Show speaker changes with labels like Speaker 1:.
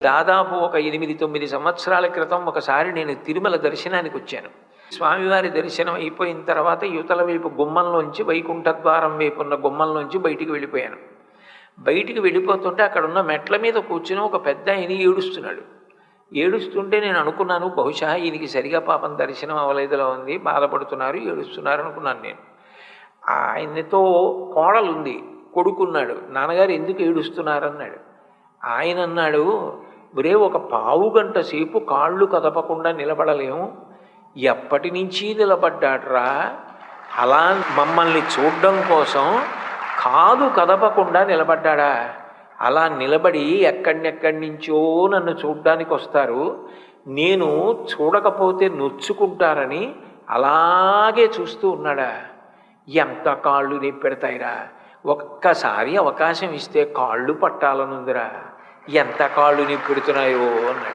Speaker 1: దాదాపు ఒక 8-9 సంవత్సరాల క్రితం ఒకసారి నేను తిరుమల దర్శనానికి వచ్చాను. స్వామివారి దర్శనం అయిపోయిన తర్వాత యువతల వైపు గుమ్మంలోంచి, వైకుంఠ ద్వారం వైపు ఉన్న గుమ్మంలోంచి బయటికి వెళ్ళిపోయాను. బయటికి వెళ్ళిపోతుంటే అక్కడున్న మెట్ల మీద కూర్చుని ఒక పెద్ద ఆయన ఏడుస్తున్నాడు. ఏడుస్తుంటే నేను అనుకున్నాను, బహుశా ఈయనకి సరిగా పాపం దర్శనం అవ్వలేదులా ఉంది, బాధపడుతున్నారు, ఏడుస్తున్నారు అనుకున్నాను నేను. ఆయనతో కోడలుంది, కొడుకున్నాడు. నాన్నగారు ఎందుకు ఏడుస్తున్నారన్నాడు. ఆయన అన్నాడు, ఒరే ఒక పావుగంట సేపు కాళ్ళు కదపకుండా నిలబడలేము, ఎప్పటి నుంచి నిలబడ్డాడ్రా, అలా మమ్మల్ని చూడడం కోసం కాదు కదపకుండా నిలబడ్డా, అలా నిలబడి ఎక్కడెక్కడి నుంచో నన్ను చూడ్డానికి వస్తారు, నేను చూడకపోతే నొచ్చుకుంటారని అలాగే చూస్తూ ఉన్నాడా. ఎంత కాళ్ళు నొప్పెడతాయిరా, ఒక్కసారి అవకాశం ఇస్తే కాళ్ళు పట్టాలనుందిరా, ఎంత కాళ్ళు నొప్పెడుతున్నాయో అన్నాడు.